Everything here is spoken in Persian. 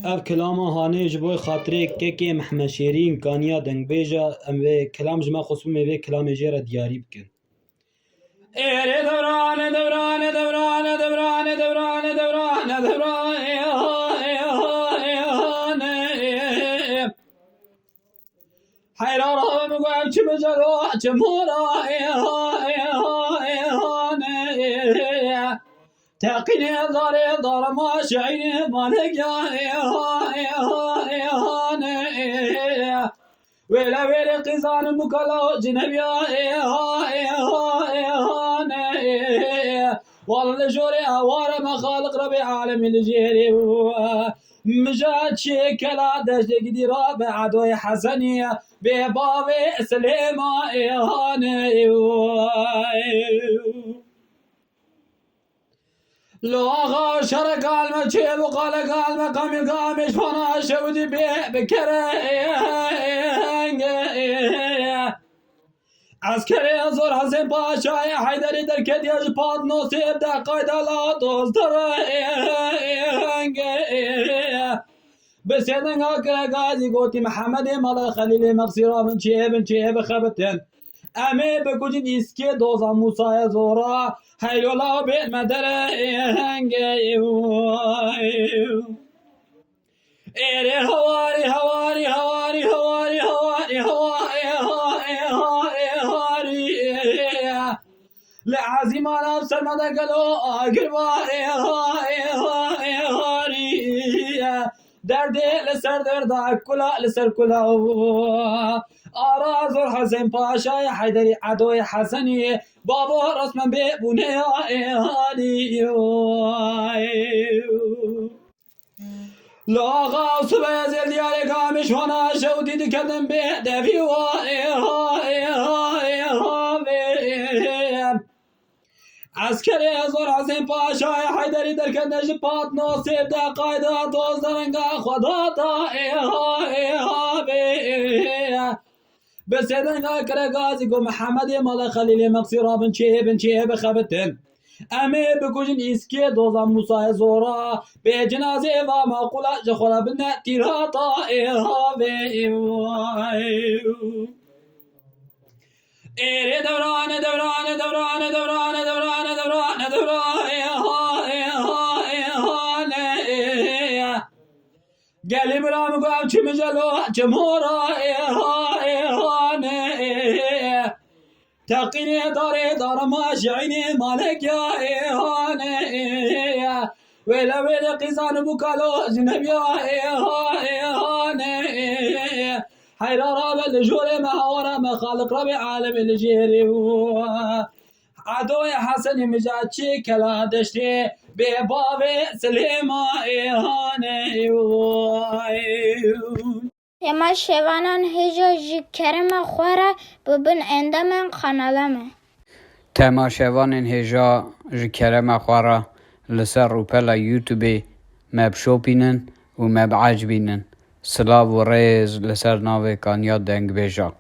اف کلام هانه جبوی خاطره که محمد شیرین کانیا دنگ بیجا ام و کلام جما خصوص می کلام جرا دیاری بکن. ایره دوران دوران دوران دوران دوران دوران دوران حیران مگویم چه بجلو چه مورا تقینی دار ما شعین مالگیا ویلا قیزان مکلا جنبیا والله جوري اوار ما خالق ربي عالم الجيري مجاد شكلا دجل قدي رابع عدوي حسني ببابي سليما ايهاني لو اغا شرق قال شيب وقال قال قامي قامش فانا شودي بكره عسكري زور حسين باشا حيدري در كديج باد نصيب دا قايد لا دوستر بس يدن غازي قوتي محمد مال خليل مغسرا من شيب خبتن امي بكوجين اسكي دوزا موسى زورا هيلولا بيت مدر ايري هواري هواري هواري هواري هواري هواري لعازم انا بسلمى قالوا قرباري دردي لسر دردا كلا لسر كلا آرازور حسين باشا يا حيدري عدوي حسني بابا رسما بيبوني لا غاوس بيزل ديالي قامش هنا شودي دكدن بيدفي عسكري زور حسين باشا يا حيدري دركن جبات نصيب دا قايدة دوز درنگا خداتا بس يدنگا كرغازي قو محمد مال خليل مقصيرا بن شيب خبتن امي بكوجن اسكي دوزا موسى زورا بجنازي وما قولا جخولا بنا تيراتا ايري دوران دوران دوران دوران دوران دوران دوران قالي برام قام چمجلو چمورا تقيني دار ما شعيني مالك يا ويلا قيزان بكالو جنبيا حيرارا بالجوري ما هورا ما خالق ربي عالم الجيري عدوي حسن مجاتشي كلا دشتي ببابي سليما اما شوانان هجا جکرم خوره ببن اندامن خانالمه تماشاوان هجا جکرم خوره لسر روپلا یوتیوبی مب شوپینن و مب عجبینن سلاو و ریز لسر ناوی کانیا دنگ بیجا